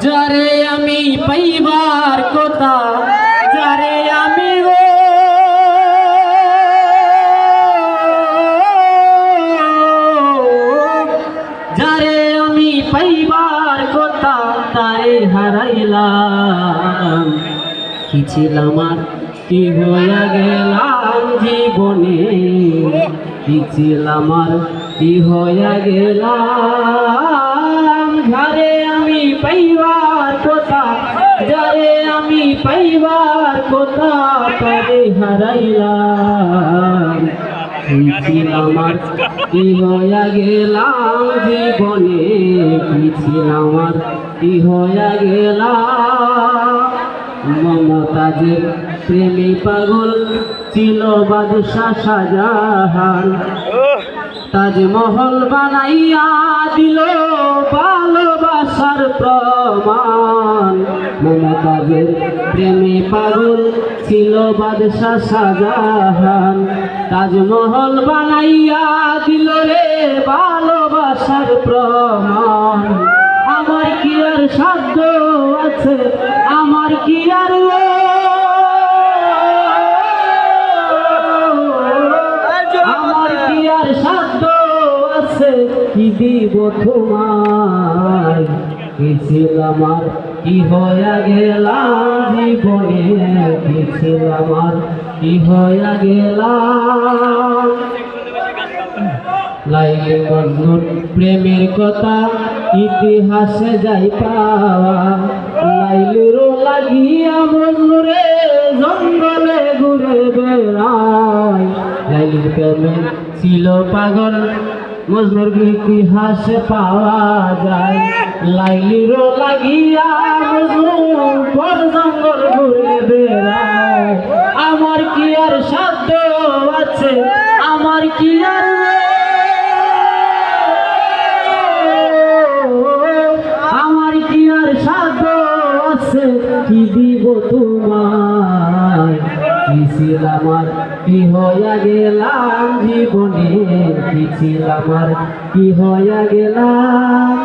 যারে আমি পাইবার কথা, যারে আমি গো যারে আমি পাইবার কথা, তারে হারাইলাম। কি ছিলাম আর কি হইয়া গেলাম জীবনে, কি ছিলাম আর কি হইয়া গেলাম। যারে আমি পাইবার কথা, যারে আমি পাইবার কথা, তারে হারাইলাম। কি ছিলাম আর কি হইয়া গেলাম জীবনে, কি ছিলাম আর কি হইয়া গেলাম। মমতাজের প্রেমী পাগল ছিল বাদশাহ শাহজাহান, তাজমহল বানাইয়া দিল ভালোবাসার প্রমাণ। মমতাজের প্রেমী পাগল ছিল বাদশাহ শাহজাহান, তাজমহল বানাইয়া দিল রে ভালোবাসার প্রমাণ। আমার কি আর সাধ্য আছে, আমার কি আর আমার কি আর সাধ্য আছে, কি দিব তোমায়। কি ছিলাম আর কি হইয়া গেলাম জীবনে, কি ছিলাম আর কি হইয়া গেলাম। লাইলে মজনুর প্রেমের কথা ইতিহাসে যাই পাওয়া, লাইলেরও লাগিয়া মজনুরে জঙ্গলে ঘুরে বেড়ায়। লাইলির প্রেমে ছিল পাগল, মজনুর ইতিহাসে পাওয়া যায়। লাইলিরও লাগিয়া মজনুর বর জঙ্গল ঘুরে বেড়ায়। আমার কি আর সাধ্য আছে, আমার কি আর কি দিব তোমায়। কি ছিলাম আর কি হইয়া গেলাম জীবনে, কি ছিলাম আর কি হইয়া গেলাম।